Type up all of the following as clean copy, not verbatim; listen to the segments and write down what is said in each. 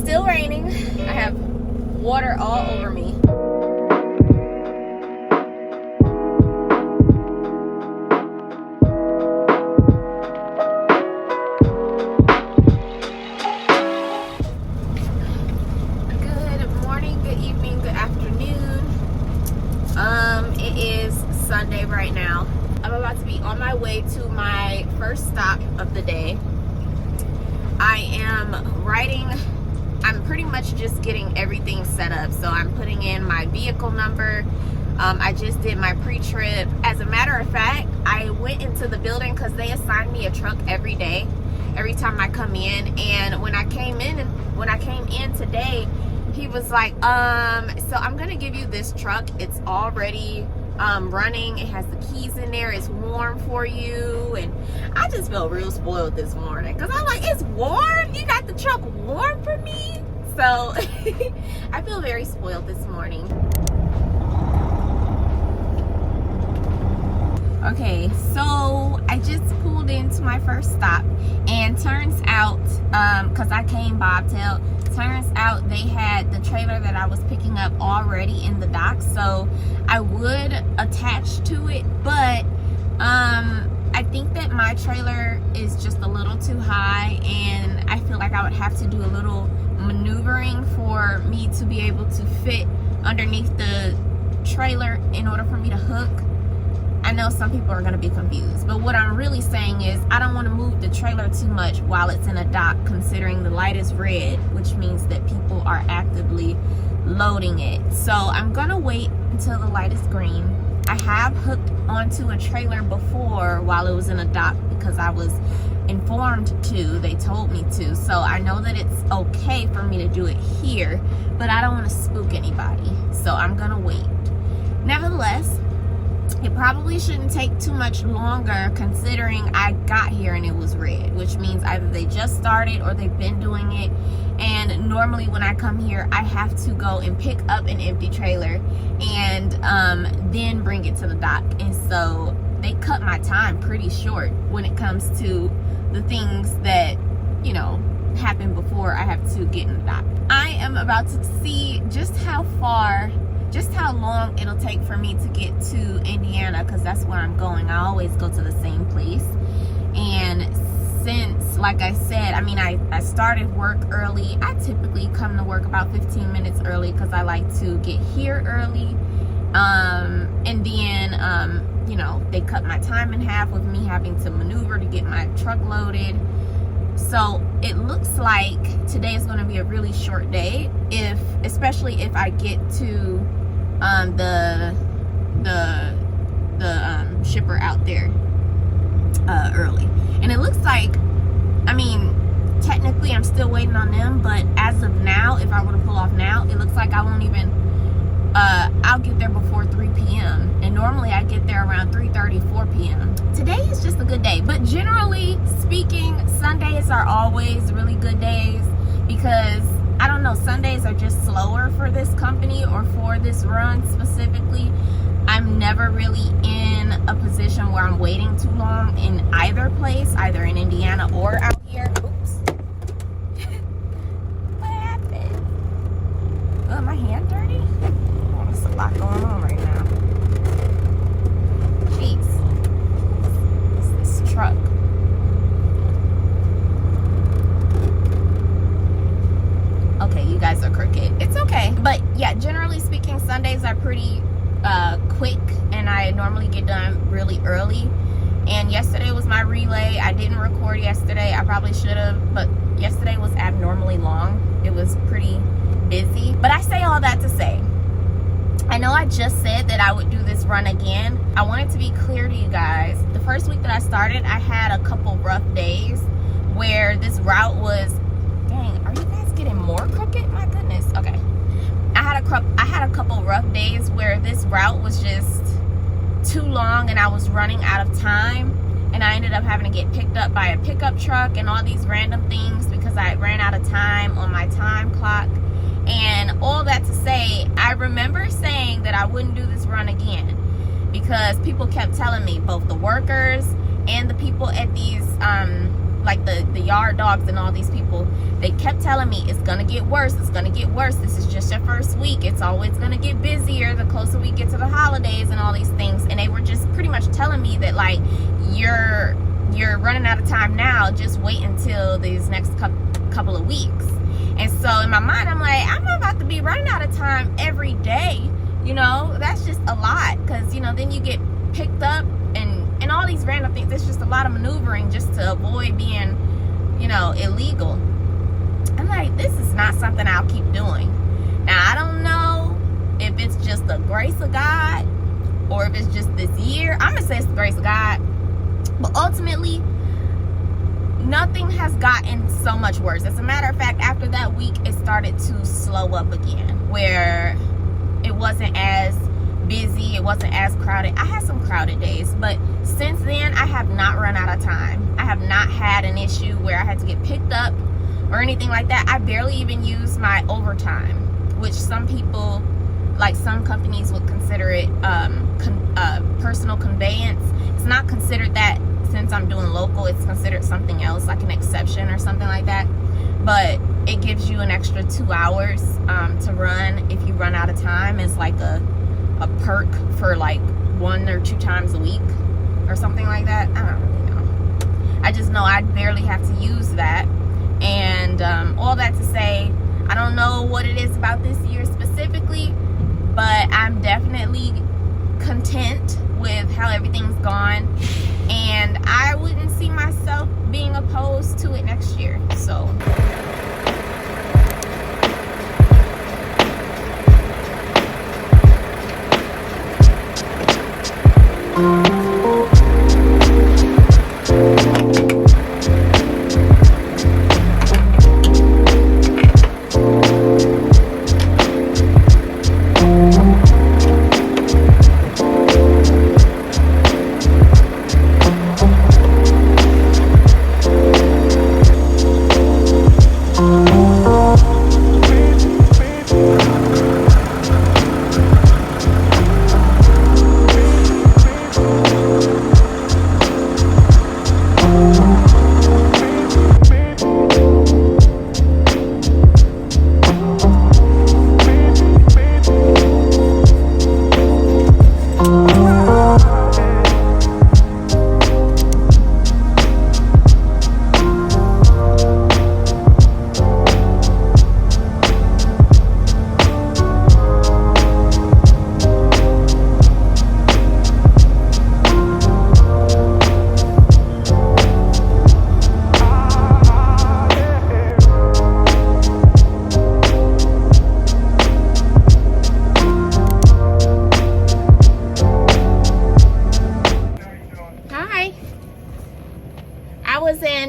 still raining. I have water all over me. Good morning, good evening, good afternoon. It is Sunday right now. I'm about to be on my way to my first stop of the day. I am I'm pretty much just getting everything set up. So I'm putting in my vehicle number. I just did my pre-trip. As a matter of fact, I went into the building because they assign me a truck every day, every time I come in. And when I came in today, he was like, so I'm gonna give you this truck. It's already running. It has the keys in there. It's warm for you. And I just felt real spoiled this morning because I'm like, it's warm? You got the truck warm for me? So I feel very spoiled this morning. Okay, so I just pulled into my first stop, and turns out, because I came bobtailed, turns out they had the trailer that I was picking up already in the dock, so I would attach to it, but I think that my trailer is just a little too high, and I feel like I would have to do a little maneuvering for me to be able to fit underneath the trailer in order for me to hook. I know some people are going to be confused, but what I'm really saying is I don't want to move the trailer too much while it's in a dock, considering the light is red, which means that people are actively loading it. So I'm going to wait until the light is green. I have hooked onto a trailer before while it was in a dock because I was informed to. They told me to. So I know that it's okay for me to do it here, but I don't want to spook anybody. So I'm going to wait. Nevertheless, it probably shouldn't take too much longer considering I got here and it was red, which means either they just started or they've been doing it. And normally when I come here, I have to go and pick up an empty trailer and then bring it to the dock. And so they cut my time pretty short when it comes to the things that, you know, happen before I have to get in the dock. I am about to see just how long it'll take for me to get to Indiana, because that's where I'm going. I always go to the same place. And since, like I said, I mean, I started work early. I typically come to work about 15 minutes early because I like to get here early. And then, you know, they cut my time in half with me having to maneuver to get my truck loaded. So it looks like today is going to be a really short day, especially if I get to the shipper out there early. And it looks like, I mean, technically I'm still waiting on them, but as of now, if I were to pull off now, it looks like I won't even I'll get there before 3 p.m. and normally I get there around 3:30, 4 p.m. Today is just a good day, but generally speaking, Sundays are always really good days because I don't know, Sundays are just slower for this company or for this run specifically. I'm never really in a position where I'm waiting too long in either place, either in Indiana or out here. Oops. What happened? Oh, my hand dirty? Oh, there's a lot going on right now. Jeez. It's this truck. Okay, you guys are crooked. It's okay. But yeah, generally speaking, Sundays are pretty quick, and I normally get done really early. And yesterday was my relay. I didn't record yesterday. I probably should have, but yesterday was abnormally long. It was pretty busy. But I say all that to say, I know I just said that I would do this run again. I wanted to be clear to you guys. The first week that I started, I had a couple rough days where this route was, dang, are you guys getting more crooked? My goodness. Okay. I had a couple rough days where this route was just too long and I was running out of time, and I ended up having to get picked up by a pickup truck and all these random things because I ran out of time on my time clock. And all that to say, I remember saying that I wouldn't do this run again because people kept telling me, both the workers and the people at these like the yard dogs and all these people, they kept telling me it's gonna get worse, it's gonna get worse, this is just your first week, it's always gonna get busier the closer we get to the holidays and all these things. And they were just pretty much telling me that, like, you're running out of time now, just wait until these next couple of weeks. And so in my mind, I'm like, I'm not about to be running out of time every day, you know. That's just a lot, because, you know, then you get picked up and all these random things. It's just a lot of maneuvering just to avoid being, you know, illegal. I'm like, this is not something I'll keep doing. Now, I don't know if it's just the grace of God or if it's just this year. I'm gonna say it's the grace of God, but ultimately nothing has gotten so much worse. As a matter of fact, after that week, it started to slow up again, where it wasn't as busy, it wasn't as crowded. I had some crowded days, but since then I have not run out of time. I have not had an issue where I had to get picked up or anything like that. I barely even use my overtime, which some people, like some companies, would consider it personal conveyance. It's not considered that. Since I'm doing local, it's considered something else, like an exception or something like that. But it gives you an extra 2 hours to run if you run out of time. It's like a perk for like 1 or 2 times a week or something like that. I don't really know. I just know I barely have to use that. And all that to say, I don't know what it is about this year specifically, but I'm definitely content with how everything's gone, and I wouldn't see myself being opposed to it next year. So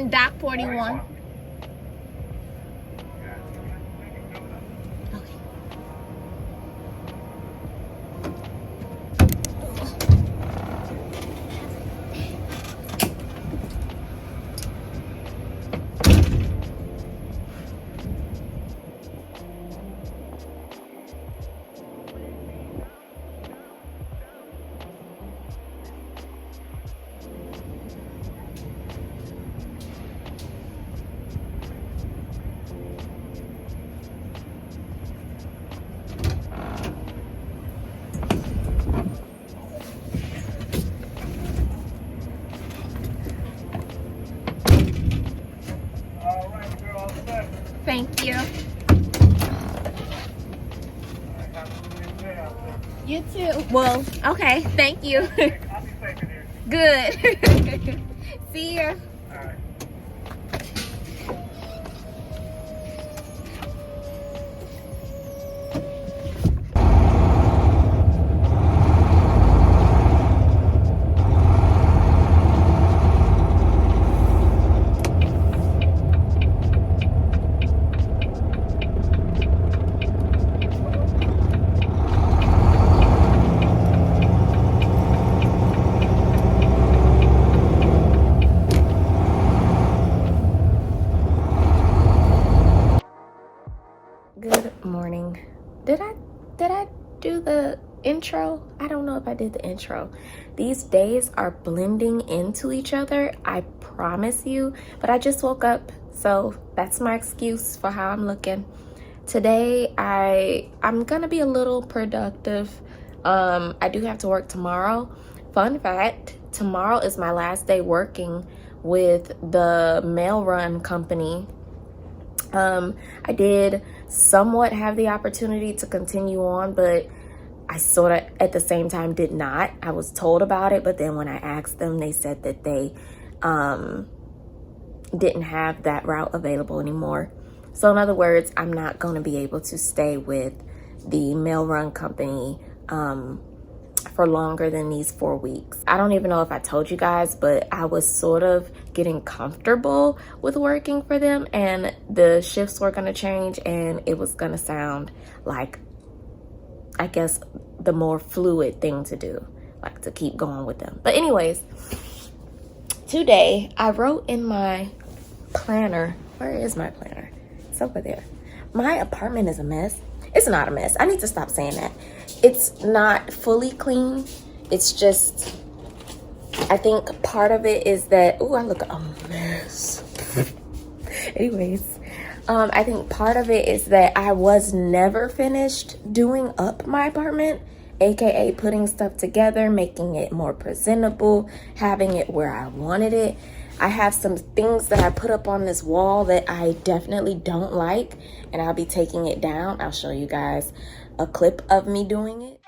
Dock 41. Thank you. You too. Well, okay. Thank you. Good. See ya. Good morning. Did I do the intro. I don't know if I did the intro. These days are blending into each other, I promise you, but I just woke up, so that's my excuse for how I'm looking. Today I'm gonna be a little productive. I do have to work tomorrow. Fun fact, tomorrow is my last day working with the mail run company. I did somewhat have the opportunity to continue on, but I sort of at the same time did not. I was told about it, but then when I asked them, they said that they didn't have that route available anymore. So in other words, I'm not going to be able to stay with the mail run company for longer than these 4 weeks. I don't even know if I told you guys, but I was sort of getting comfortable with working for them, and the shifts were going to change, and it was going to sound like, I guess, the more fluid thing to do, like to keep going with them. But anyways, today I wrote in my planner. Where is my planner? It's over there. My apartment is a mess. It's not a mess. I need to stop saying that. It's not fully clean. It's just, I think part of it is that, oh, I look a mess. Anyways, I think part of it is that I was never finished doing up my apartment, aka putting stuff together, making it more presentable, having it where I wanted it. I have some things that I put up on this wall that I definitely don't like, and I'll be taking it down. I'll show you guys a clip of me doing it.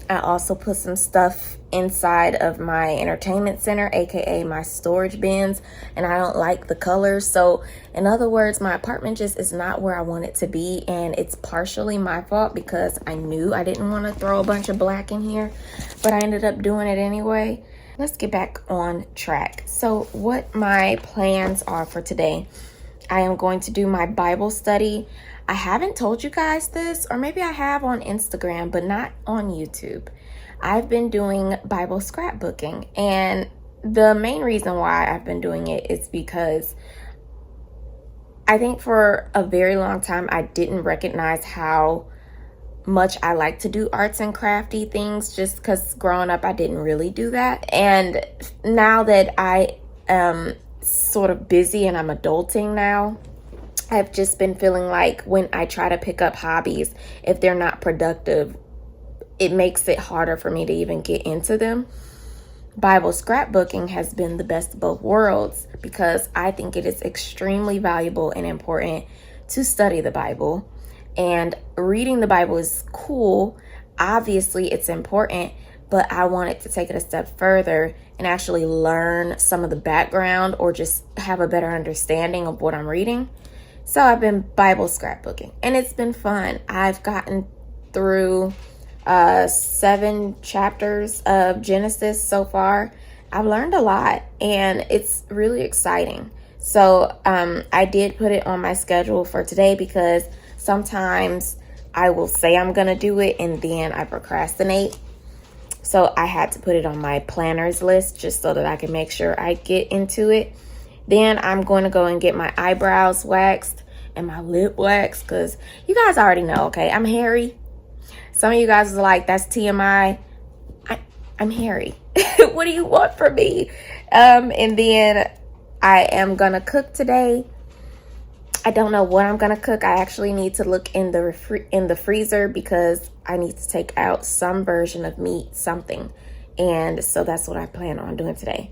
I also put some stuff inside of my entertainment center, aka my storage bins, and I don't like the colors. So in other words, my apartment just is not where I want it to be, and it's partially my fault because I knew I didn't want to throw a bunch of black in here, but I ended up doing it anyway. Let's get back on track. So what my plans are for today, I am going to do my Bible study. I haven't told you guys this, or maybe I have on Instagram, but not on YouTube. I've been doing Bible scrapbooking, and the main reason why I've been doing it is because I think for a very long time I didn't recognize how much I like to do arts and crafty things, just because growing up I didn't really do that. And now that I am sort of busy and I'm adulting now, I've just been feeling like when I try to pick up hobbies, if they're not productive, it makes it harder for me to even get into them. Bible scrapbooking has been the best of both worlds because I think it is extremely valuable and important to study the Bible. And reading the Bible is cool. Obviously, it's important, but I wanted to take it a step further and actually learn some of the background or just have a better understanding of what I'm reading. So I've been Bible scrapbooking, and it's been fun. I've gotten through 7 chapters of Genesis so far. I've learned a lot, and it's really exciting. So I did put it on my schedule for today because sometimes I will say I'm going to do it and then I procrastinate. So I had to put it on my planners list just so that I can make sure I get into it. Then I'm going to go and get my eyebrows waxed and my lip waxed because you guys already know, okay, I'm hairy. Some of you guys are like, that's TMI. I'm hairy. What do you want from me? And then I am going to cook today. I don't know what I'm going to cook. I actually need to look in the freezer because I need to take out some version of meat, something. And so that's what I plan on doing today.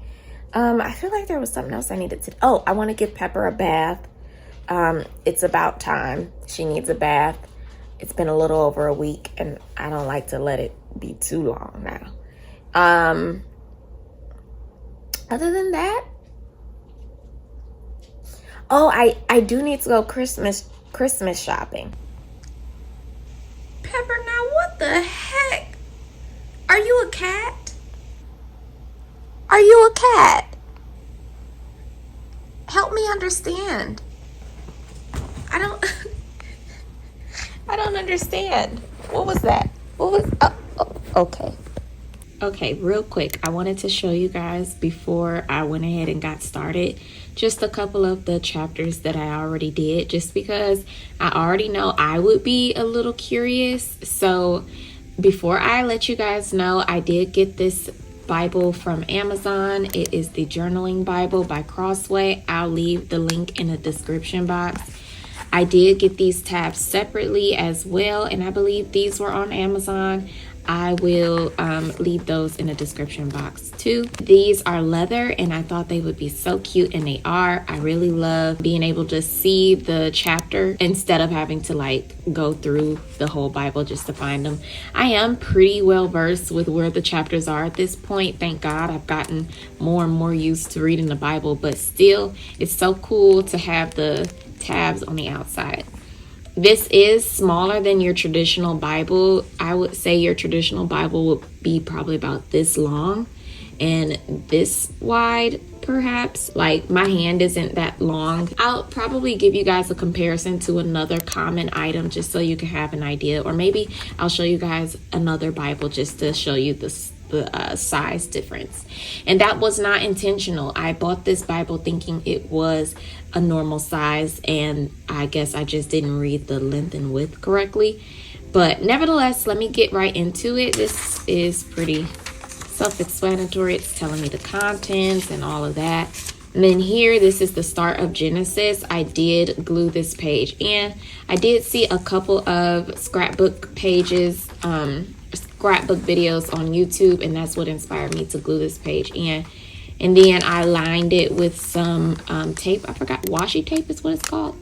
I feel like there was something else I needed to. Oh, I want to give Pepper a bath. It's about time. She needs a bath. It's been a little over a week and I don't like to let it be too long now. Other than that, oh, I do need to go Christmas shopping. Pepper, now what the heck? Are you a cat? Are you a cat? Help me understand. I don't understand. What was that? Okay. Okay, real quick, I wanted to show you guys before I went ahead and got started just a couple of the chapters that I already did, just because I already know I would be a little curious. So before I let you guys know, I did get this Bible from Amazon. It is the Journaling Bible by Crossway. I'll leave the link in the description box. I did get these tabs separately as well, and I believe these were on Amazon. I will leave those in the description box too. These are leather and I thought they would be so cute, and they are. I really love being able to see the chapter instead of having to like go through the whole Bible just to find them. I am pretty well versed with where the chapters are at this point. Thank God I've gotten more and more used to reading the Bible, but still it's so cool to have the tabs on the outside. This is smaller than your traditional Bible. I would say your traditional Bible would be probably about this long and this wide, perhaps. Like my hand isn't that long. I'll probably give you guys a comparison to another common item just so you can have an idea, or maybe I'll show you guys another Bible just to show you the size difference. And that was not intentional. I bought this Bible thinking it was a normal size, and I guess I just didn't read the length and width correctly. But nevertheless, let me get right into it. This is pretty self-explanatory. It's telling me the contents and all of that. And then here, this is the start of Genesis. I did glue this page in. I did see a couple of scrapbook pages, scrapbook videos on YouTube, and that's what inspired me to glue this page in. And then I lined it with some tape. I forgot, washi tape is what it's called.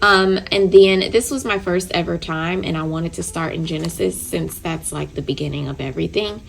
And then this was my first ever time, and I wanted to start in Genesis since that's like the beginning of everything.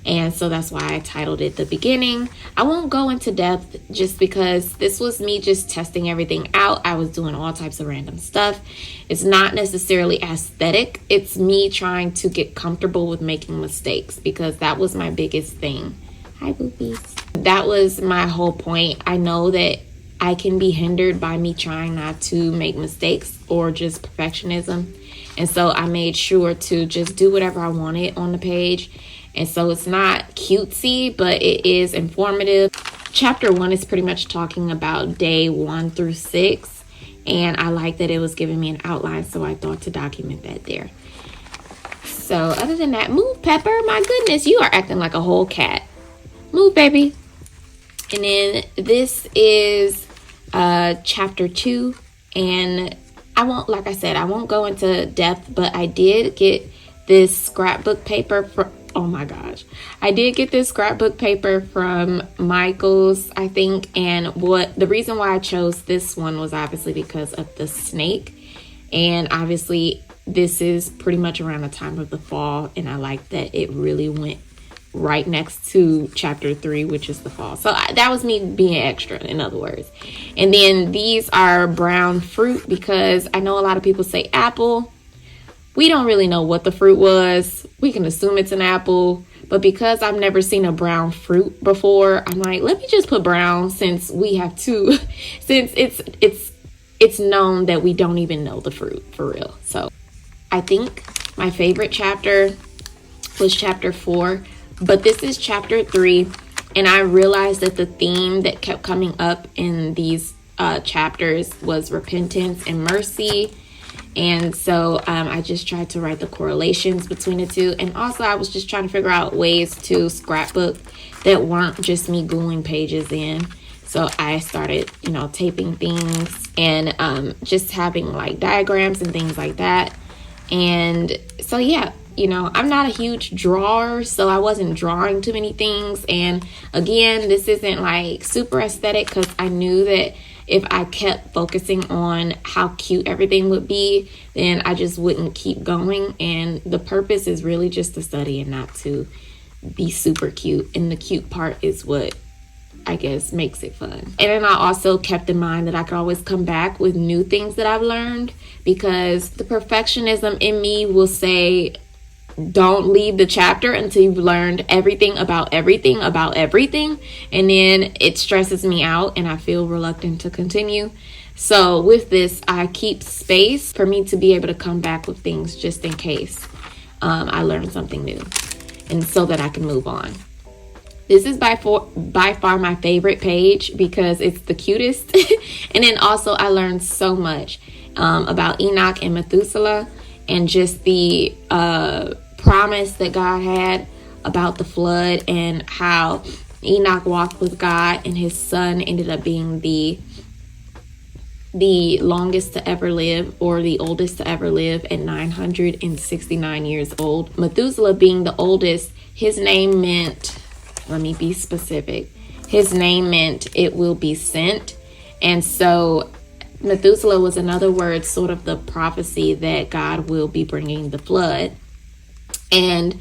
And so that's why I titled it The Beginning. I won't go into depth just because this was me just testing everything out. I was doing all types of random stuff. It's not necessarily aesthetic. It's me trying to get comfortable with making mistakes, because that was my biggest thing. Hi, boobies. That was my whole point. I know that I can be hindered by me trying not to make mistakes or just perfectionism. And so I made sure to just do whatever I wanted on the page. And so it's not cutesy, but it is informative. Chapter 1 is pretty much talking about day 1 through 6. And I like that it was giving me an outline, so I thought to document that there. So other than that, move, Pepper. My goodness, you are acting like a whole cat. Move, baby. And then this is chapter 2. And I won't, like I said, I won't go into depth, but I did get this scrapbook paper for, oh my gosh, I did get this scrapbook paper from Michael's, I think. And the reason why I chose this one was obviously because of the snake. And obviously this is pretty much around the time of the fall, and I like that it really went right next to chapter 3, which is the fall. So that was me being extra, in other words. And then these are brown fruit, because I know a lot of people say apple. We don't really know what the fruit was. We can assume it's an apple, But because I've never seen a brown fruit before, I'm like, let me just put brown since we have two, since it's known that we don't even know the fruit for real. So I think my favorite chapter was chapter 4, but this is chapter 3. And I realized that the theme that kept coming up in these chapters was repentance and mercy. And so I just tried to write the correlations between the two. And also I was just trying to figure out ways to scrapbook that weren't just me gluing pages in. So I started, taping things and just having like diagrams and things like that. And so, yeah, I'm not a huge drawer, so I wasn't drawing too many things. And again, this isn't like super aesthetic because I knew that if I kept focusing on how cute everything would be, then I just wouldn't keep going. And the purpose is really just to study and not to be super cute. And the cute part is what I guess makes it fun. And then I also kept in mind that I could always come back with new things that I've learned, because the perfectionism in me will say, don't leave the chapter until you've learned everything about everything. And then it stresses me out and I feel reluctant to continue. So with this, I keep space for me to be able to come back with things just in case I learn something new, and so that I can move on. This is by far my favorite page because it's the cutest. And then also I learned so much about Enoch and Methuselah, and just the promise that God had about the flood, and how Enoch walked with God and his son ended up being the longest to ever live, or the oldest to ever live, at 969 years old. Methuselah being the oldest, his name meant, let me be specific, his name meant it will be sent. And so Methuselah was another word, sort of the prophecy that God will be bringing the flood. And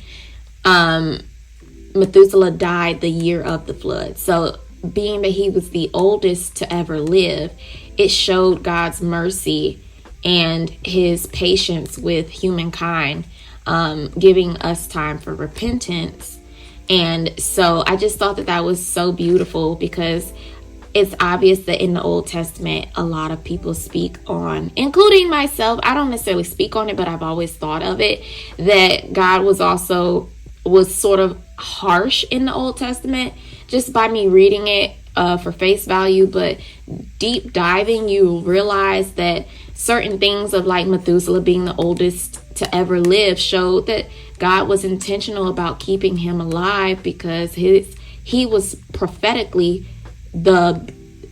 Methuselah died the year of the flood. So being that he was the oldest to ever live, it showed God's mercy and his patience with humankind, giving us time for repentance. And so I just thought that was so beautiful, because it's obvious that in the Old Testament, a lot of people speak on, including myself, I don't necessarily speak on it, but I've always thought of it, that God was sort of harsh in the Old Testament, just by me reading it for face value. But deep diving, you realize that certain things of like Methuselah being the oldest to ever live showed that God was intentional about keeping him alive, because he was prophetically,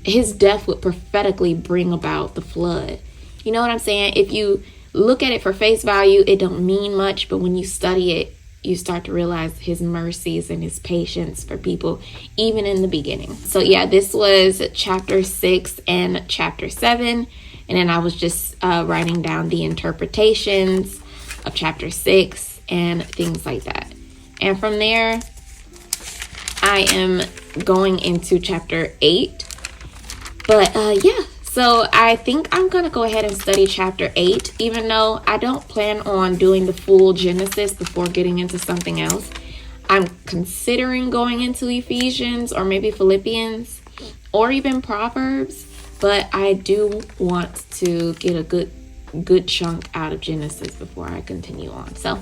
his death would prophetically bring about the flood. You know what I'm saying? If you look at it for face value, it don't mean much, but when you study it, you start to realize his mercies and his patience for people, even in the beginning. So yeah, this was chapter 6 and chapter 7. And then I was just writing down the interpretations of chapter 6 and things like that. And from there, I am going into chapter 8. But yeah, so I think I'm going to go ahead and study chapter 8, even though I don't plan on doing the full Genesis before getting into something else. I'm considering going into Ephesians, or maybe Philippians, or even Proverbs, but I do want to get a good chunk out of Genesis before I continue on. So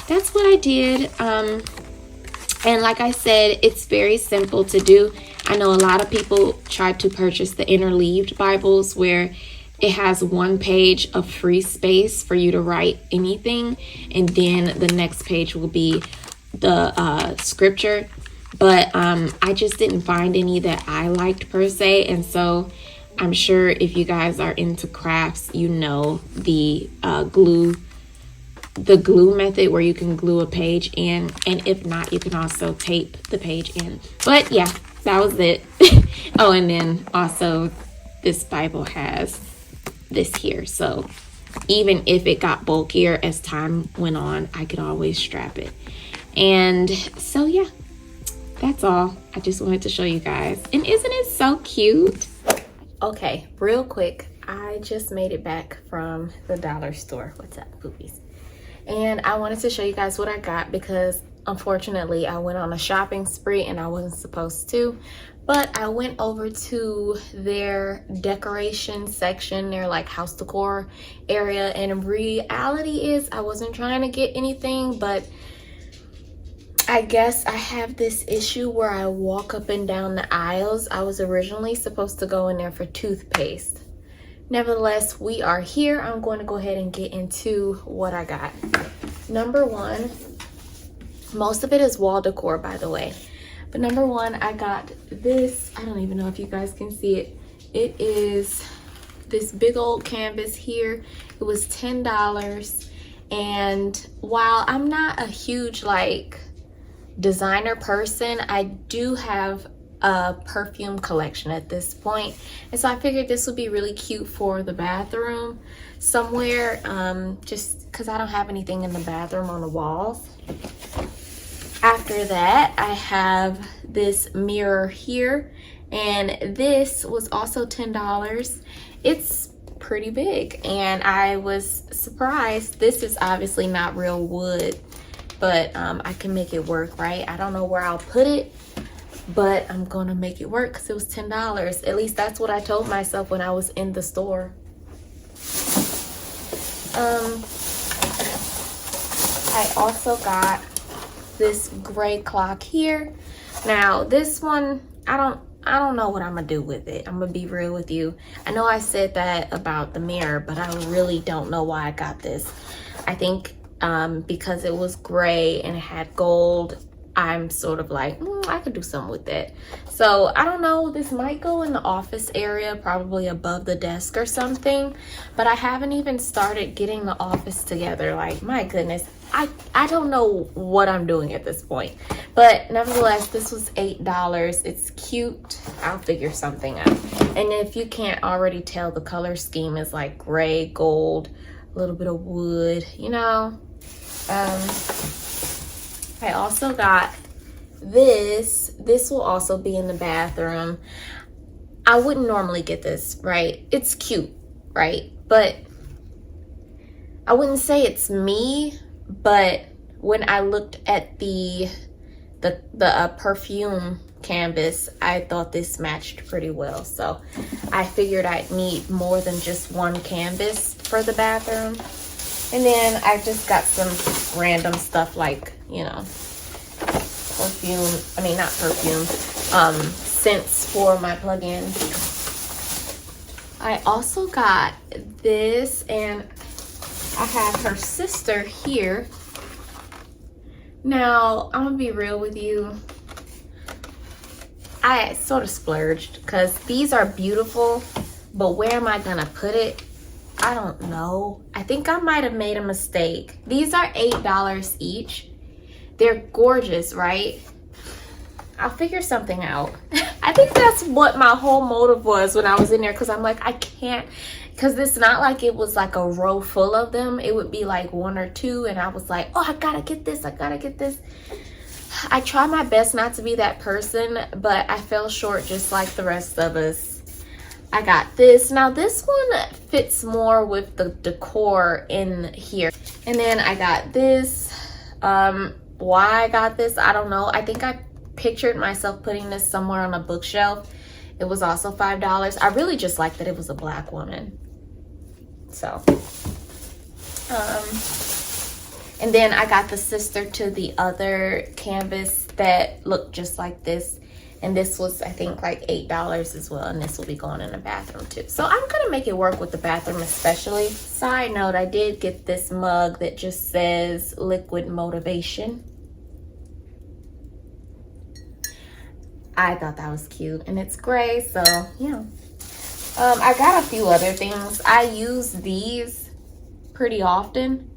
that's what I did. And like I said, it's very simple to do. I know a lot of people try to purchase the interleaved Bibles, where it has one page of free space for you to write anything, and then the next page will be the scripture. But I just didn't find any that I liked per se, and so I'm sure if you guys are into crafts, you know the glue method, where you can glue a page in, and if not, you can also tape the page in. But yeah, that was it. Oh, and then also this Bible has this here, so even if it got bulkier as time went on, I could always strap it. And so yeah, that's all. I just wanted to show you guys. And isn't it so cute? Okay, real quick, I just made it back from the dollar store. What's up, poopies? And I wanted to show you guys what I got, because unfortunately, I went on a shopping spree and I wasn't supposed to. But I went over to their decoration section, their like house decor area, and reality is I wasn't trying to get anything, but I guess I have this issue where I walk up and down the aisles. I was originally supposed to go in there for toothpaste. Nevertheless, we are here. I'm going to go ahead and get into what I got. Number one, most of it is wall decor, by the way. But number one, I got this. I don't even know if you guys can see it. It is this big old canvas here. It was $10. And while I'm not a huge like designer person, I do have a perfume collection at this point, and so I figured this would be really cute for the bathroom somewhere, just because I don't have anything in the bathroom on the walls. After that, I have this mirror here, and this was also $10. It's pretty big, and I was surprised. This is obviously not real wood, but I can make it work, right? I don't know where I'll put it, but I'm gonna make it work because it was $10. At least that's what I told myself when I was in the store. I also got this gray clock here. Now this one, I don't know what I'm gonna do with it. I'm gonna be real with you. I know I said that about the mirror, but I really don't know why I got this. I think because it was gray and it had gold, I'm sort of like, I could do something with that. So I don't know, this might go in the office area, probably above the desk or something, but I haven't even started getting the office together. Like, my goodness, I don't know what I'm doing at this point. But nevertheless, this was $8. It's cute. I'll figure something out. And if you can't already tell, the color scheme is like gray, gold, a little bit of wood, you know. I also got this. This will also be in the bathroom. I wouldn't normally get this, right? It's cute, right? But I wouldn't say it's me, but when I looked at the perfume canvas, I thought this matched pretty well. So I figured I'd need more than just one canvas for the bathroom. And then I just got some random stuff like, you know, scents for my plug-ins. I also got this, and I have her sister here. Now, I'm gonna be real with you. I sort of splurged because these are beautiful, but where am I gonna put it? I don't know. I think I might have made a mistake. These are $8 each. They're gorgeous, right? I'll figure something out. I think that's what my whole motive was when I was in there, because I'm like, I can't, because it's not like it was like a row full of them. It would be like one or two, and I was like, oh, I gotta get this, I gotta get this. I try my best not to be that person, but I fell short just like the rest of us. I got this. Now this one fits more with the decor in here. And then I got this. Why I got this, I don't know. I think I pictured myself putting this somewhere on a bookshelf. It was also $5. I really just liked that it was a black woman. So, and then I got the sister to the other canvas that looked just like this. And this was, I think, like $8 as well. And this will be going in the bathroom too. So I'm gonna make it work with the bathroom especially. Side note, I did get this mug that just says Liquid Motivation. I thought that was cute, and it's gray, so yeah. I got a few other things. I use these pretty often.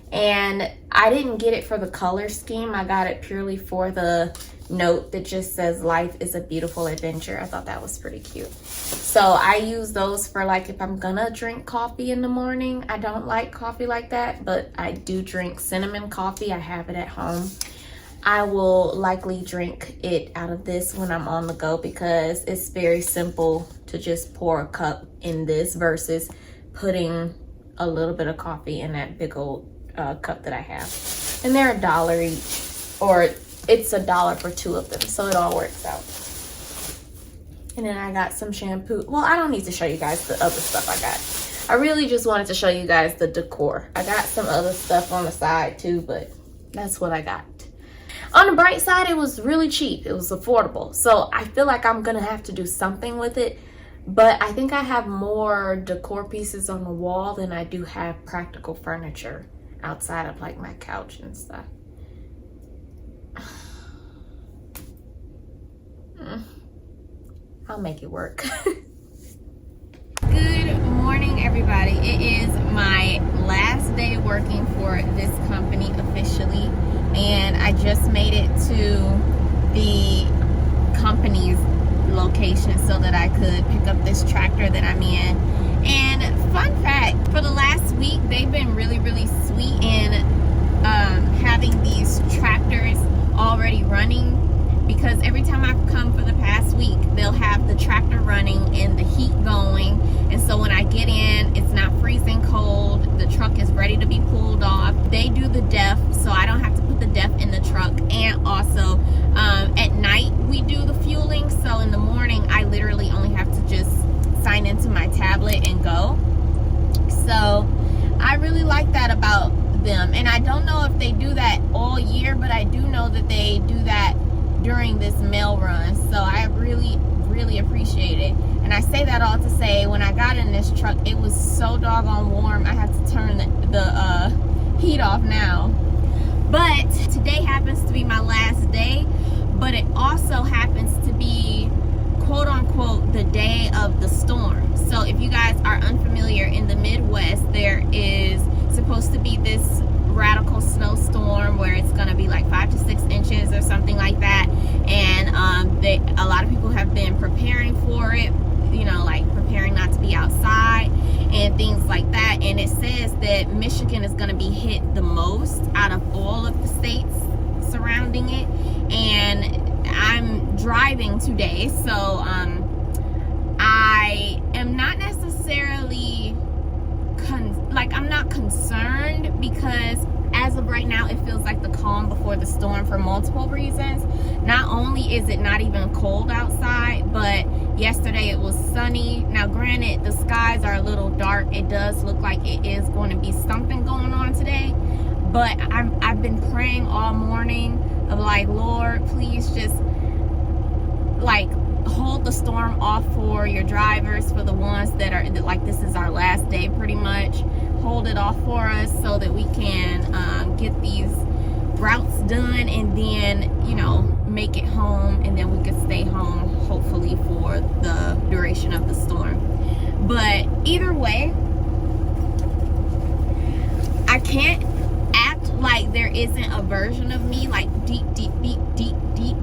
And I didn't get it for the color scheme. I got it purely for the note that just says life is a beautiful adventure. I thought that was pretty cute. So I use those for like if I'm gonna drink coffee in the morning. I don't like coffee like that, but I do drink cinnamon coffee. I have it at home. I will likely drink it out of this when I'm on the go because it's very simple to just pour a cup in this versus putting a little bit of coffee in that big old cup that I have. And they're $1 each, or it's $1 for 2 of them, so it all works out. And then I got some shampoo. Well, I don't need to show you guys the other stuff I got. I really just wanted to show you guys the decor. I got some other stuff on the side too, but that's what I got. On the bright side, it was really cheap. It was affordable. So I feel like I'm gonna have to do something with it. But I think I have more decor pieces on the wall than I do have practical furniture outside of like my couch and stuff. I'll make it work. Good morning, everybody. It is my last day working for this company officially, and I just made it to the company's location so that I could pick up this tractor that I'm in. And fun fact, for the last week, they've been really, really sweet in having these tractors already running, because every time I've come for the past week, they'll have the tractor running and the heat going. And so when I get in, it's not freezing cold. The truck is ready to be pulled off. They do the DEF, so I don't have to put the DEF in the truck. And also, at night, we do the fueling. So in the morning, I literally only have to just sign into my tablet and go. So I really like that about them. And I don't know if they do that all year, but I do know that they do that during this mail run. So I really, really appreciate it. And I say that all to say, when I got in this truck, it was so doggone warm. I have to turn the heat off now. But today happens to be my last day, but it also happens to be, quote unquote, the day of the storm. So if you guys are unfamiliar, in the Midwest, there is supposed to be this radical snowstorm where it's going to be like 5 to 6 inches or something like that. And a lot of people have been preparing for it, you know, like preparing not to be outside and things like that. And it says that Michigan is going to be hit the most out of all of the states surrounding it. And I'm driving today, so I am not necessarily I'm not concerned, because as of right now, it feels like the calm before the storm for multiple reasons. Not only is it not even cold outside, but yesterday it was sunny. Now granted, the skies are a little dark. It does look like it is going to be something going on today, but I've been praying all morning of like, Lord, please just like hold the storm off for your drivers, for the ones that are like, this is our last day pretty much. Hold it off for us so that we can get these routes done, and then, you know, make it home, and then we can stay home hopefully for the duration of the storm. But either way, I can't act like there isn't a version of me, like deep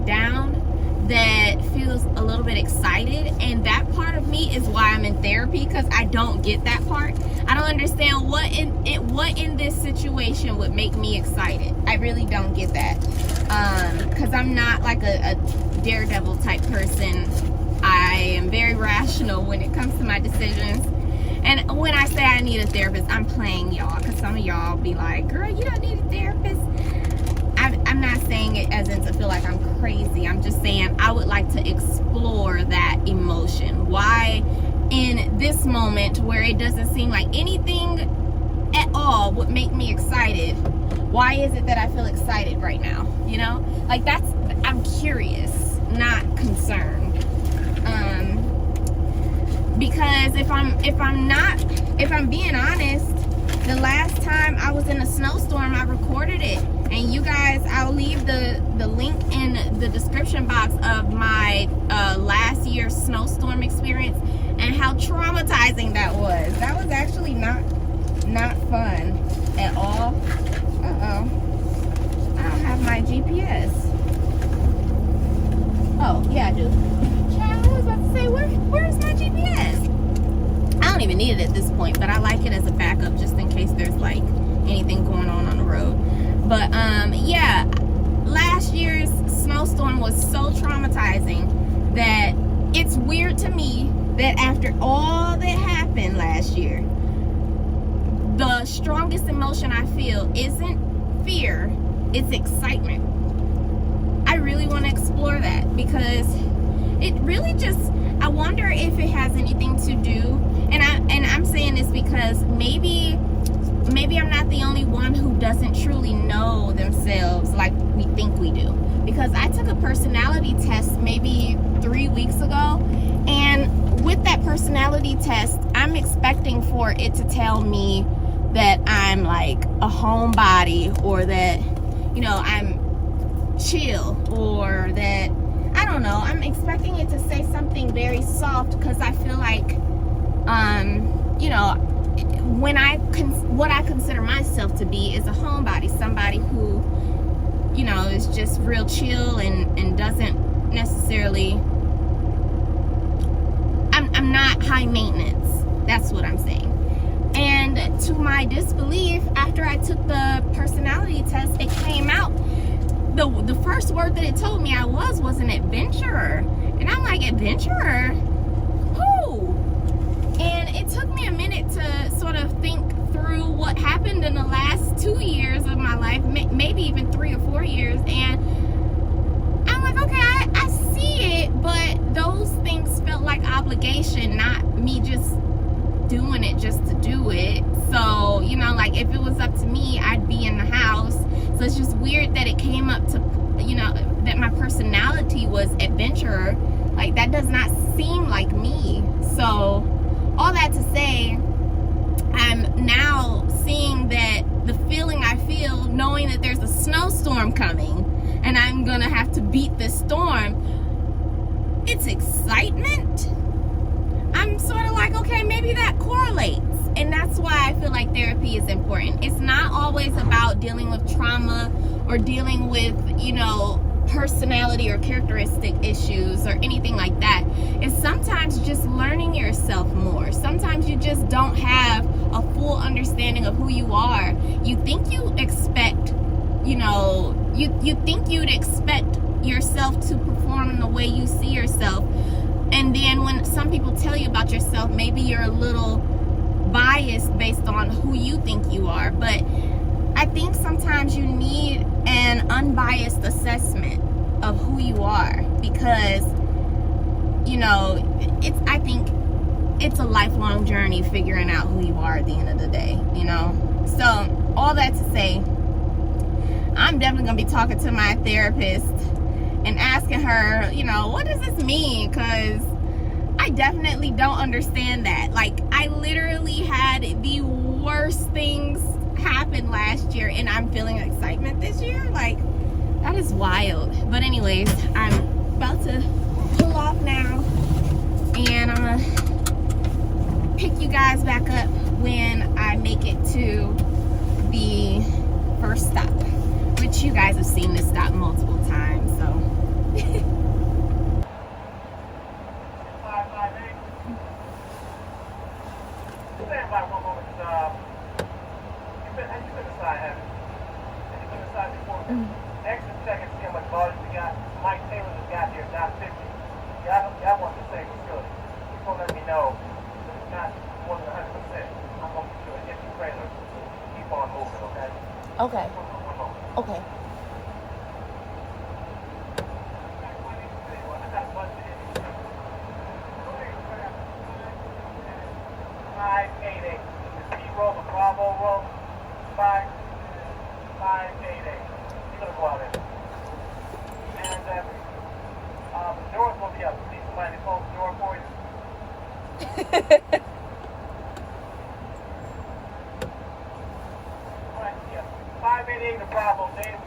down, that feels a little bit excited. And that part of me is why I'm in therapy, because I don't get that part. I don't understand what in this situation would make me excited. I really don't get that, because I'm not like a daredevil type person. I am very rational when it comes to my decisions. And when I say I need a therapist, I'm playing y'all, because some of y'all be like, girl, you don't need a therapist. I'm not saying it as in to feel like I'm crazy. I'm just saying I would like to explore that emotion. Why in this moment where it doesn't seem like anything at all would make me excited, why is it that I feel excited right now? You know, like I'm curious, not concerned. Because if I'm being honest, the last time I was in a snowstorm, I recorded it. And you guys, I'll leave the link in the description box of my last year's snowstorm experience and how traumatizing that was. That was actually not fun at all. Uh-oh. I don't have my GPS. Oh, yeah, I do. Child, I was about to say, where's my GPS? I don't even need it at this point, but I like it as a backup just in case there's like anything going on the road. But yeah, last year's snowstorm was so traumatizing that it's weird to me that after all that happened last year, the strongest emotion I feel isn't fear, it's excitement. I really want to explore that because it really just, I wonder if it has anything to do, and I'm saying this because maybe I'm not the only one who doesn't truly know themselves like we think we do. Because I took a personality test maybe 3 weeks ago, and with that personality test, I'm expecting for it to tell me that I'm like a homebody, or that, you know, I'm chill, or that, I don't know, I'm expecting it to say something very soft, because I feel like, you know, what I consider myself to be is a homebody, somebody who, you know, is just real chill and doesn't necessarily, I'm not high maintenance. That's what I'm saying. And to my disbelief, after I took the personality test, it came out, the first word that it told me I was an adventurer. And I'm like, adventurer? Who? And it took me a minute to sort of think through what happened in the last 2 years of my life, maybe even 3 or 4 years, and I'm like, okay, I see it, but those things felt like obligation, not me just doing it just to do it. So, you know, like if it was up to me, I'd be in the house. So it's just weird that it came up to, you know, that my personality was adventurer. Like, that does not seem like me. So all that to say, I'm now seeing that the feeling I feel knowing that there's a snowstorm coming and I'm gonna have to beat this storm, it's excitement. I'm sort of like, okay, maybe that correlates. And that's why I feel like therapy is important. It's not always about dealing with trauma or dealing with, you know, personality or characteristic issues or anything like that. It's sometimes just learning yourself more. Sometimes you just don't have a full understanding of who you are. You think you expect, you know, you think you'd expect yourself to perform in the way you see yourself. And then when some people tell you about yourself, maybe you're a little biased based on who you think you are. But I think sometimes you need an unbiased assessment of who you are, because, you know, I think it's a lifelong journey figuring out who you are at the end of the day, you know. So all that to say, I'm definitely gonna be talking to my therapist and asking her, you know, what does this mean? Because I definitely don't understand that. Like, I literally had the worst things happen last year and I'm feeling excitement this year. Like, that is wild. But anyways, I'm about to pull off now, and I'm gonna pick you guys back up when I make it to the first stop, which you guys have seen this stop multiple times, so Extra second, see how much volume we got. Mike Taylor has got here, not 50. Y'all want the same facility. He's going to let me know that it's not more than 100%. I'm going to do an empty trailer. Keep on moving, okay? okay. Okay. Five, 8, 8. The C roll, the Bravo roll. 5, 8, 8. You're gonna go out there. And the door's gonna be up. Need somebody to close the door for you. Alright, yeah. 588 the Bravo, Dave.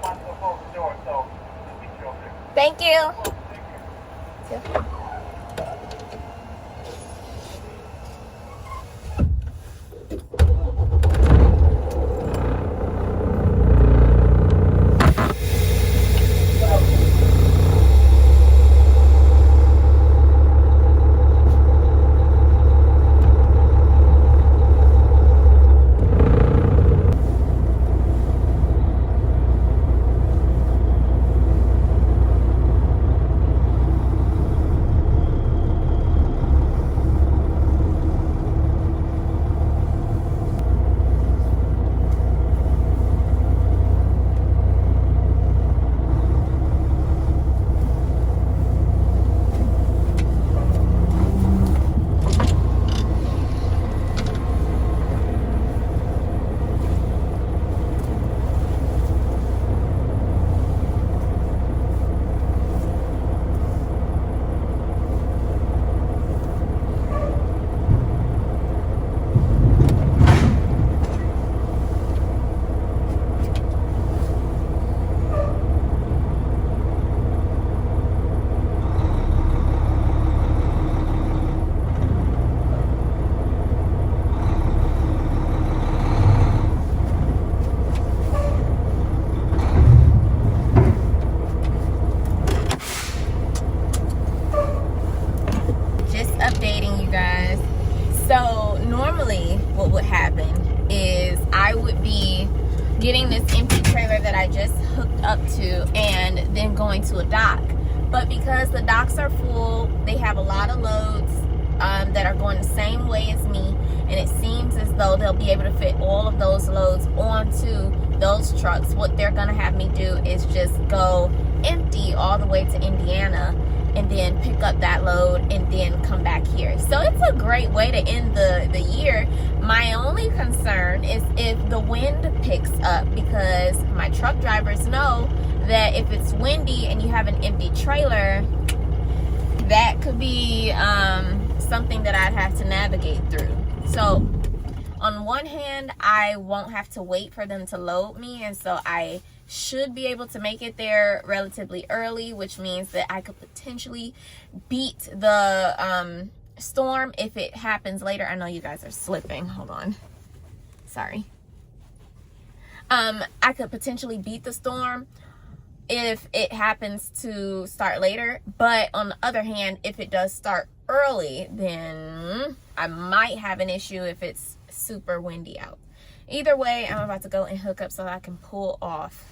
So normally what would happen is I would be getting this empty trailer that I just hooked up to and then going to a dock. But because the docks are full, they have a lot of loads that are going the same way as me, and it seems as though they'll be able to fit all of those loads onto those trucks. What they're gonna have me do is just go empty all the way to Indiana and then pick up that load and then come back here. So it's a great way to end the year. My only concern is if the wind picks up, because my truck drivers know that if it's windy and you have an empty trailer, that could be something that I'd have to navigate through. So on one hand, I won't have to wait for them to load me, and so I should be able to make it there relatively early, which means that I could potentially beat the storm if it happens later. I know you guys are slipping. Hold on. Sorry. I could potentially beat the storm if it happens to start later, but on the other hand, if it does start early, then I might have an issue if it's super windy out. Either way, I'm about to go and hook up so that I can pull off.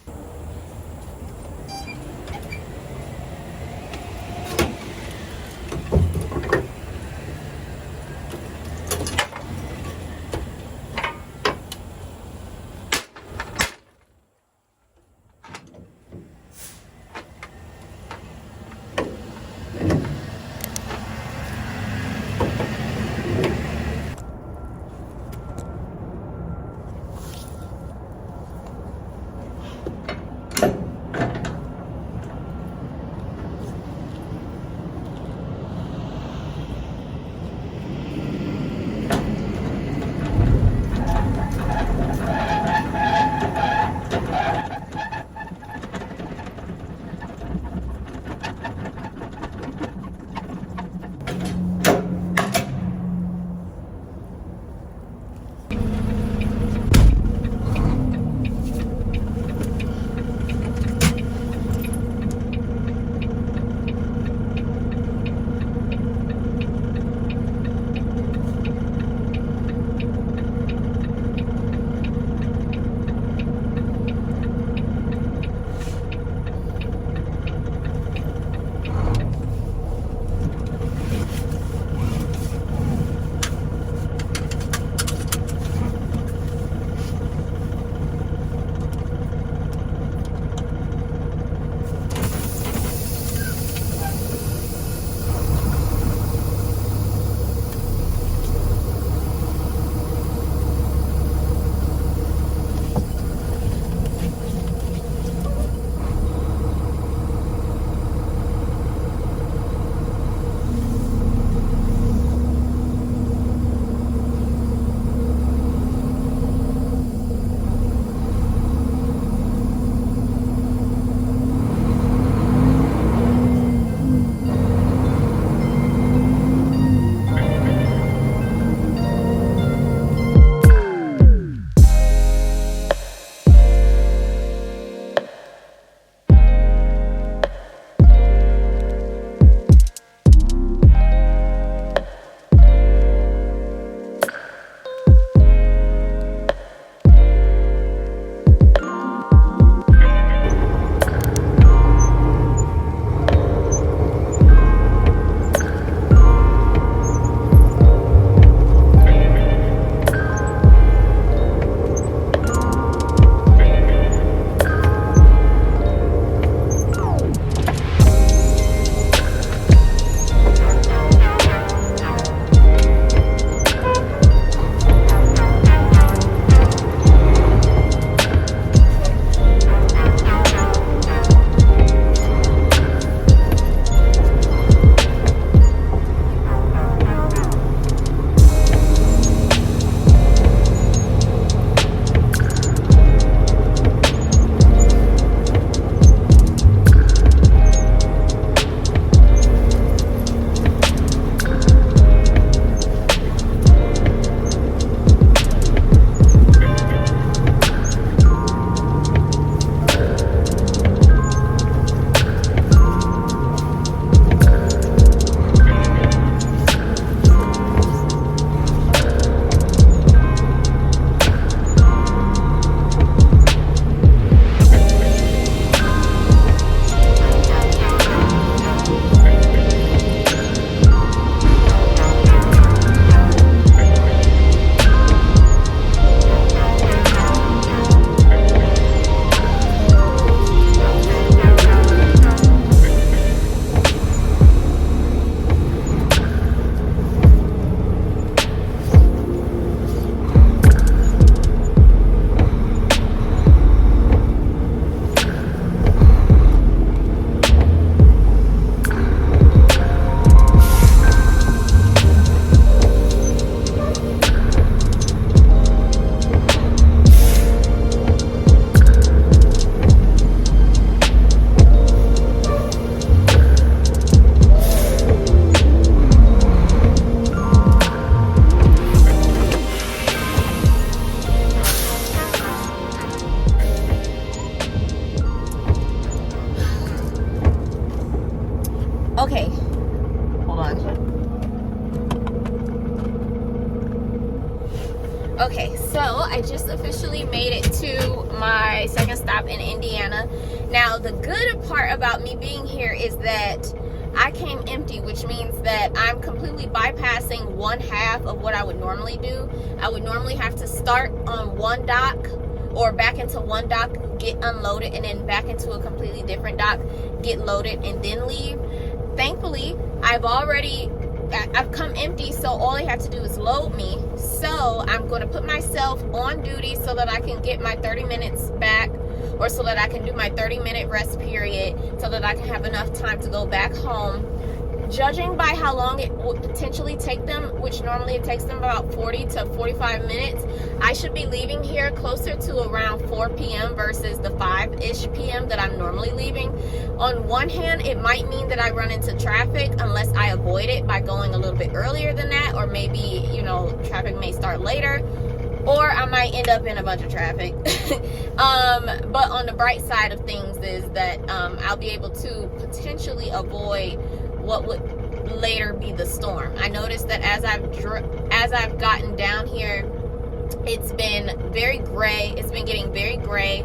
Okay, so I just officially made it to my second stop in Indiana. Now, the good part about me being here is that I came empty, which means that I'm completely bypassing one half of what I would normally do. I would normally have to start on one dock or back into one dock, get unloaded, and then back into a completely different dock, get loaded, and then leave. Thankfully, I've come empty, so all they have to do is load me. So I'm going to put myself on duty so that I can get my 30 minutes back, or so that I can do my 30-minute rest period, so that I can have enough time to go back home. Judging by how long it would potentially take them, which normally it takes them about 40 to 45 minutes, I should be leaving here closer to around 4 p.m. versus the 5-ish p.m. that I'm normally leaving. On one hand, it might mean that I run into traffic unless I avoid it by going a little bit earlier than that, or maybe, you know, traffic may start later, or I might end up in a bunch of traffic. But on the bright side of things is that I'll be able to potentially avoid what would later be the storm. I noticed that as I've gotten down here, it's been very gray. It's been getting very gray,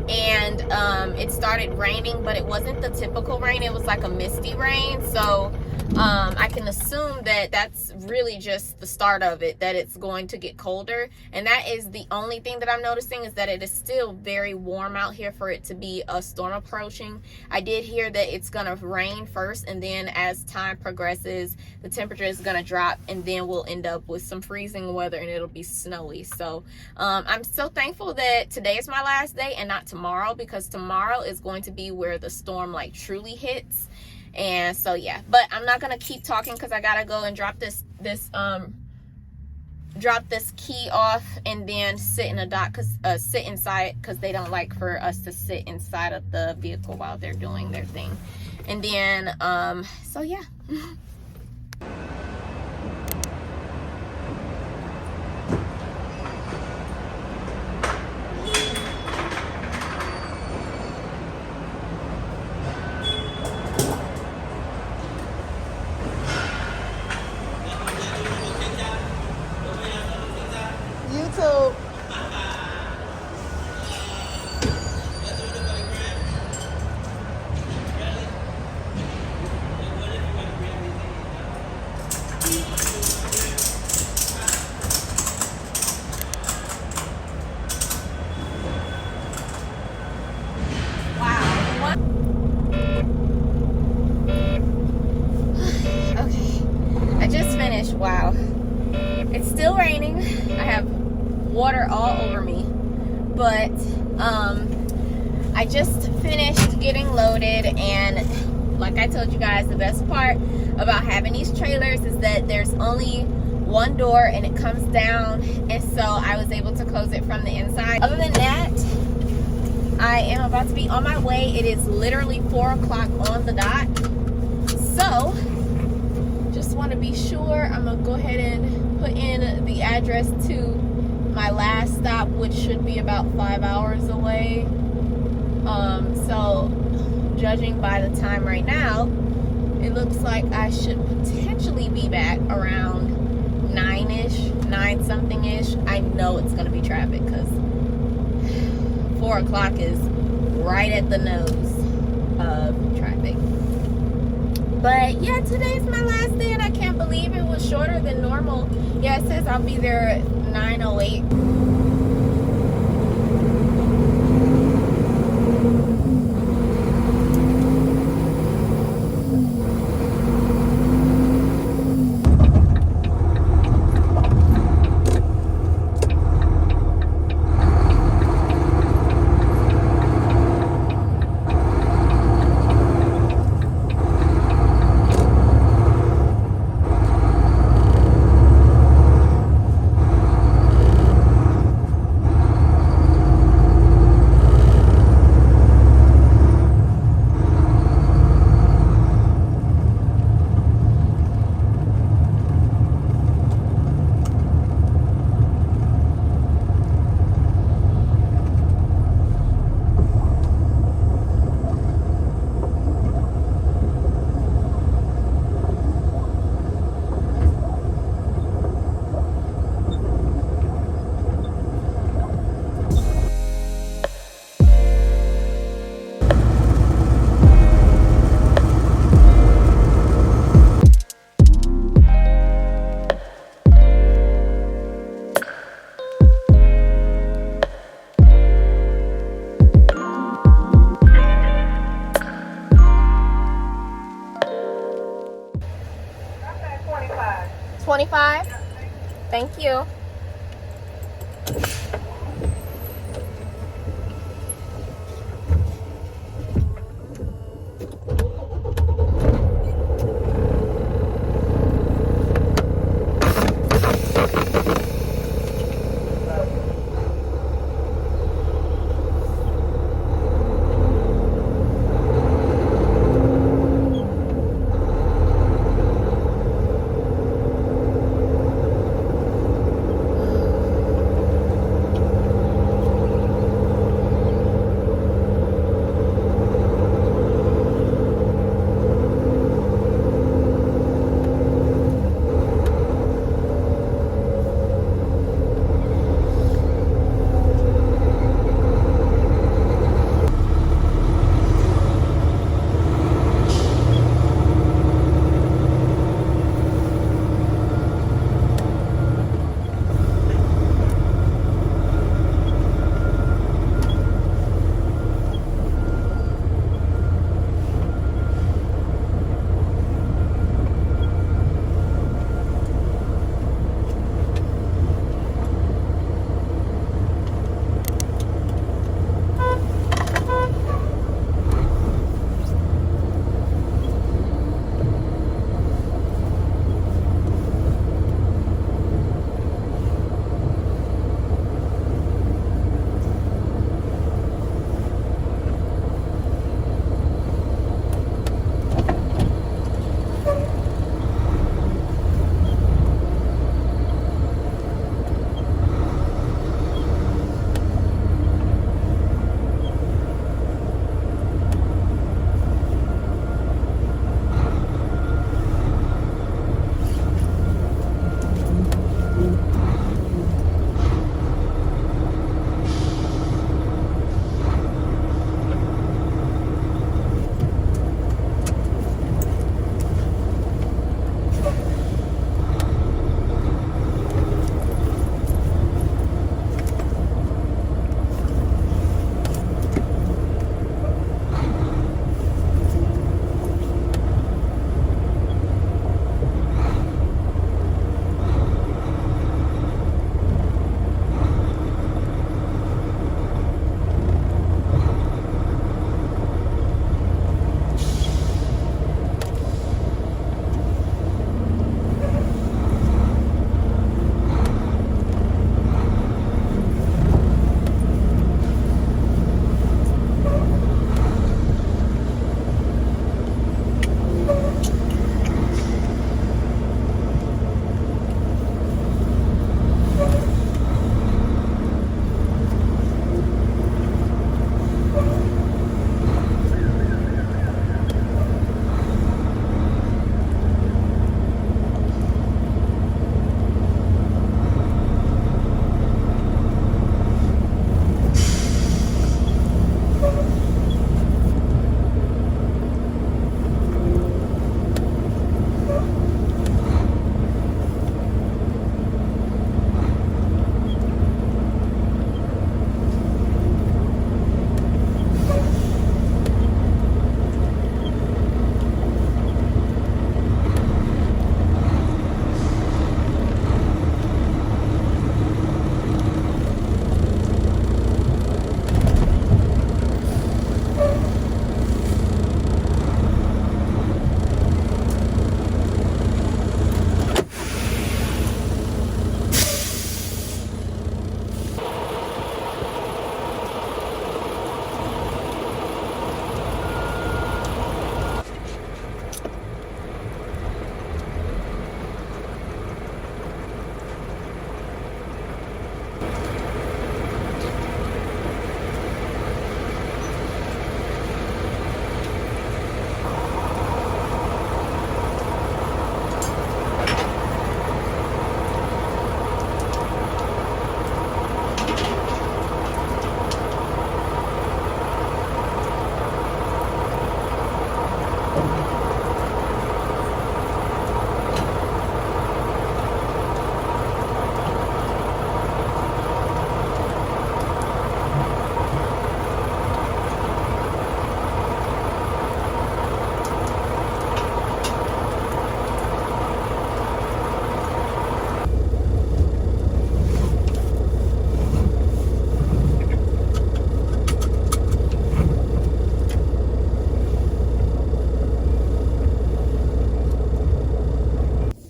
and it started raining, but it wasn't the typical rain. It was like a misty rain. So I can assume that that's really just the start of it, that it's going to get colder. And that is the only thing that I'm noticing, is that it is still very warm out here for it to be a storm approaching. I did hear that it's gonna rain first, and then as time progresses, the temperature is gonna drop, and then we'll end up with some freezing weather, and it'll be snowy. So I'm so thankful that today is my last day and not tomorrow, because tomorrow is going to be where the storm like truly hits. And so yeah, but I'm not gonna keep talking because I gotta go and drop this key off, and then sit in a dock, sit inside, because they don't like for us to sit inside of the vehicle while they're doing their thing. And then so yeah. YouTube. Wow. Okay. I just finished. Wow. It's still raining. I have water all over me, but I just finished getting loaded, and like I told you guys, the best part about having these trailers is that there's only one door and it comes down, and so I was able to close it from the inside. Other than that, I am about to be on my way. It is literally 4 o'clock on the dot, so just want to be sure. I'm gonna go ahead and put in the address to my last stop, which should be about 5 hours away. So judging by the time right now, it looks like I should potentially be back around 9 something ish. I know it's gonna be traffic because 4 o'clock is right at the nose of traffic. But yeah, today's my last day, and I can't believe it was shorter than normal. Yeah, it says I'll be there at 9:08. 25? Thank you.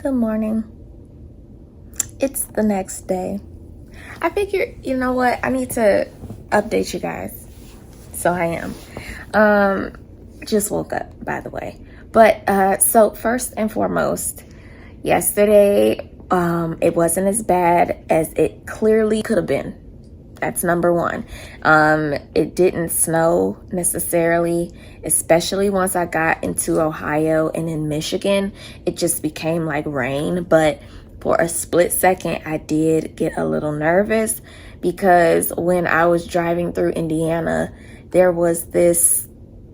Good morning. It's the next day. I figured, you know what? I need to update you guys. So I am. Just woke up, by the way. But so first and foremost, yesterday, it wasn't as bad as it clearly could have been. That's number one. It didn't snow necessarily, especially once I got into Ohio and in Michigan. It just became like rain. But for a split second, I did get a little nervous because when I was driving through Indiana, there was this,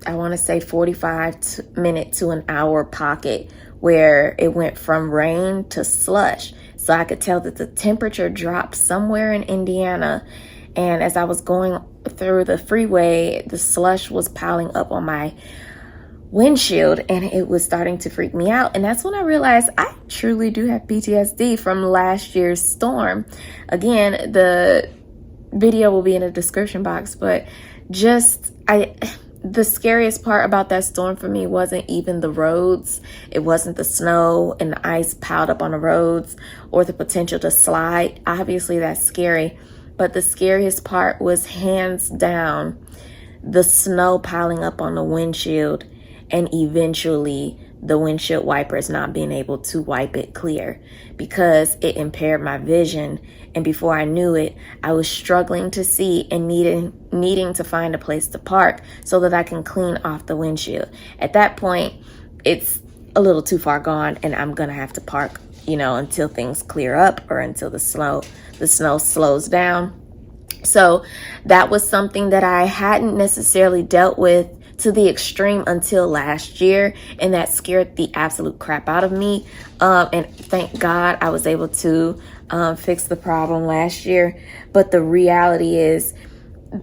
I want to say 45-minute to an hour pocket where it went from rain to slush. So I could tell that the temperature dropped somewhere in Indiana. And as I was going through the freeway, the slush was piling up on my windshield and it was starting to freak me out. And that's when I realized I truly do have PTSD from last year's storm. Again, the video will be in the description box, but the scariest part about that storm for me wasn't even the roads. It wasn't the snow and the ice piled up on the roads or the potential to slide. Obviously, that's scary. But the scariest part was hands down the snow piling up on the windshield and eventually the windshield wipers not being able to wipe it clear because it impaired my vision. And before I knew it, I was struggling to see and needing to find a place to park so that I can clean off the windshield. At that point, it's a little too far gone and I'm going to have to park, until things clear up or until the snow slows down. So that was something that I hadn't necessarily dealt with to the extreme until last year, and that scared the absolute crap out of me. And thank God I was able to fix the problem last year. But the reality is,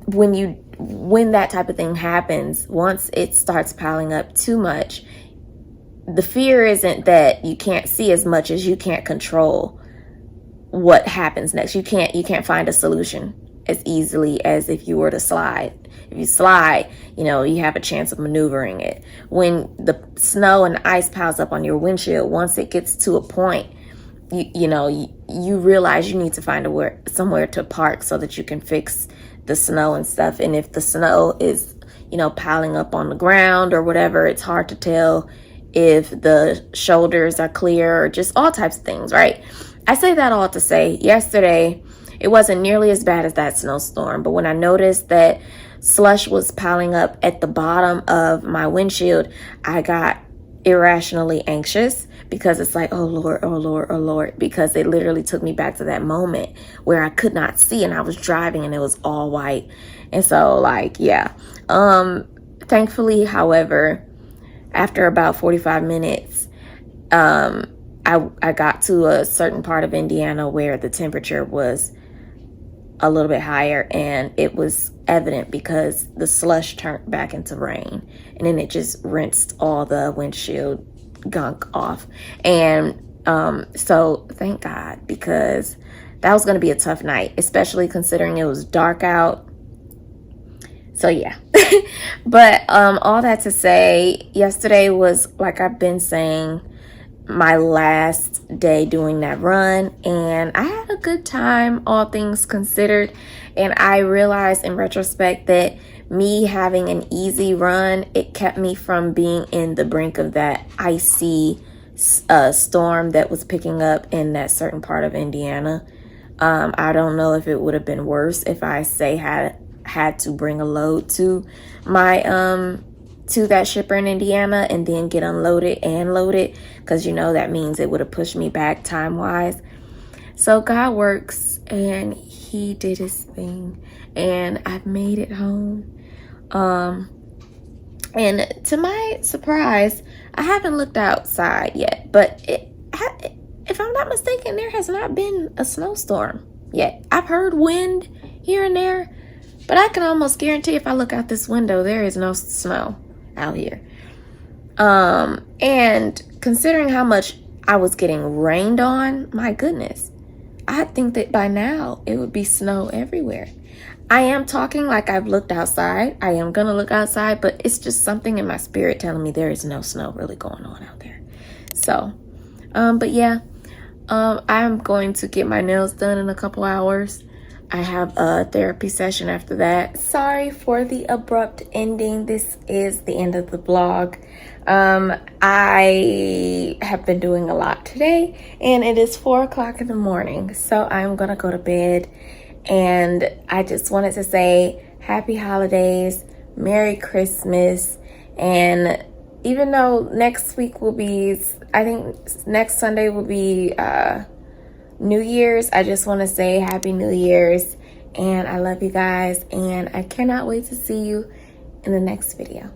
when that type of thing happens, once it starts piling up too much, the fear isn't that you can't see as much as you can't control what happens next. You can't find a solution as easily as if you were to slide. If you slide, you have a chance of maneuvering it. When the snow and ice piles up on your windshield, once it gets to a point, you realize you need to find somewhere to park so that you can fix the snow and stuff. And if the snow is, piling up on the ground or whatever, it's hard to tell if the shoulders are clear or just all types of things, right? I say that all to say, yesterday, it wasn't nearly as bad as that snowstorm, but when I noticed that slush was piling up at the bottom of my windshield, I got irrationally anxious because it's like, oh Lord, oh Lord, oh Lord, because it literally took me back to that moment where I could not see and I was driving and it was all white. And so yeah. Thankfully, however, after about 45 minutes, I got to a certain part of Indiana where the temperature was a little bit higher, and it was evident because the slush turned back into rain, and then it just rinsed all the windshield gunk off. And so thank God, because that was going to be a tough night, especially considering it was dark out. So yeah. But all that to say, yesterday was, like I've been saying, my last day doing that run, and I had a good time, all things considered. And I realized in retrospect that me having an easy run, it kept me from being in the brink of that icy storm that was picking up in that certain part of Indiana. I don't know if it would have been worse if I had to bring a load to my to that shipper in Indiana and then get unloaded and loaded, because that means it would have pushed me back time wise. So God works, and he did his thing, and I've made it home. And to my surprise, I haven't looked outside yet, but if I'm not mistaken, there has not been a snowstorm yet. I've heard wind here and there, but I can almost guarantee if I look out this window, there is no snow out here. And considering how much I was getting rained on, my goodness, I think that by now it would be snow everywhere. I am talking like I've looked outside. I am gonna look outside, but it's just something in my spirit telling me there is no snow really going on out there. So But yeah, I'm going to get my nails done in a couple hours. I have a therapy session after that. Sorry for the abrupt ending. This is the end of the vlog. I have been doing a lot today, and it is 4 o'clock in the morning, so I'm gonna go to bed. And I just wanted to say happy holidays, Merry Christmas, and even though next week will be, I think next Sunday will be New Year's, I just want to say Happy New Year's, and I love you guys, and I cannot wait to see you in the next video.